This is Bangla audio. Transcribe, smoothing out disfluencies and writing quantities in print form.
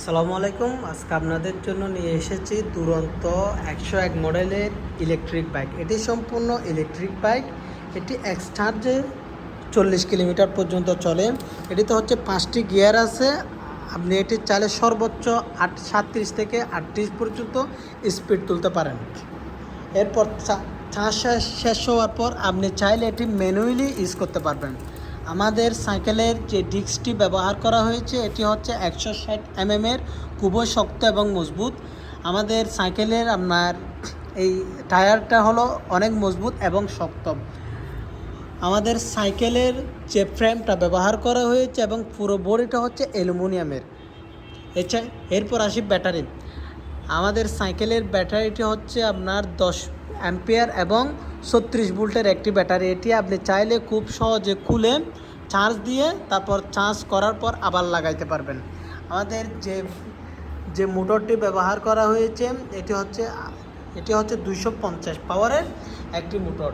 আসসালামু আলাইকুম। আজকে আপনাদের জন্য নিয়ে এসেছি দুরন্ত 101 মডেলের ইলেকট্রিক বাইক। এটি সম্পূর্ণ ইলেকট্রিক বাইক। এটি এক্সচার্জে 40 কিলোমিটার পর্যন্ত চলে। এটিতে হচ্ছে 5টি গিয়ার আছে। আপনি এটি চাইলে সর্বোচ্চ 37 থেকে 38 পর্যন্ত স্পিড তুলতে পারেন। এরপর চার্জ শেষ হওয়ার পর আপনি চাইলে এটি ম্যানুয়ালি ইউজ করতে পারবেন। আমাদের সাইকেলের যে ডিস্কটি ব্যবহার করা হয়েছে এটি হচ্ছে 160 mm খুবই শক্ত এবং মজবুত। আমাদের সাইকেলের আপনার এই টায়ারটা হলো অনেক মজবুত এবং শক্ত। আমাদের সাইকেলের যে ফ্রেমটা ব্যবহার করা হয়েছে এবং পুরো বডিটা হচ্ছে অ্যালুমিনিয়ামের। এরপর আসি ব্যাটারি। আমাদের সাইকেলের ব্যাটারিটি হচ্ছে আপনার 10 অ্যাম্পিয়ার এবং 36 ভোল্টের একটি ব্যাটারি। এটি আপনি চাইলে খুব সহজে খুলে চার্জ দিয়ে তারপর চার্জ করার পর আবার লাগাইতে পারবেন। আমাদের যে মোটরটি ব্যবহার করা হয়েছে এটি হচ্ছে 250 পাওয়ারের একটি মোটর।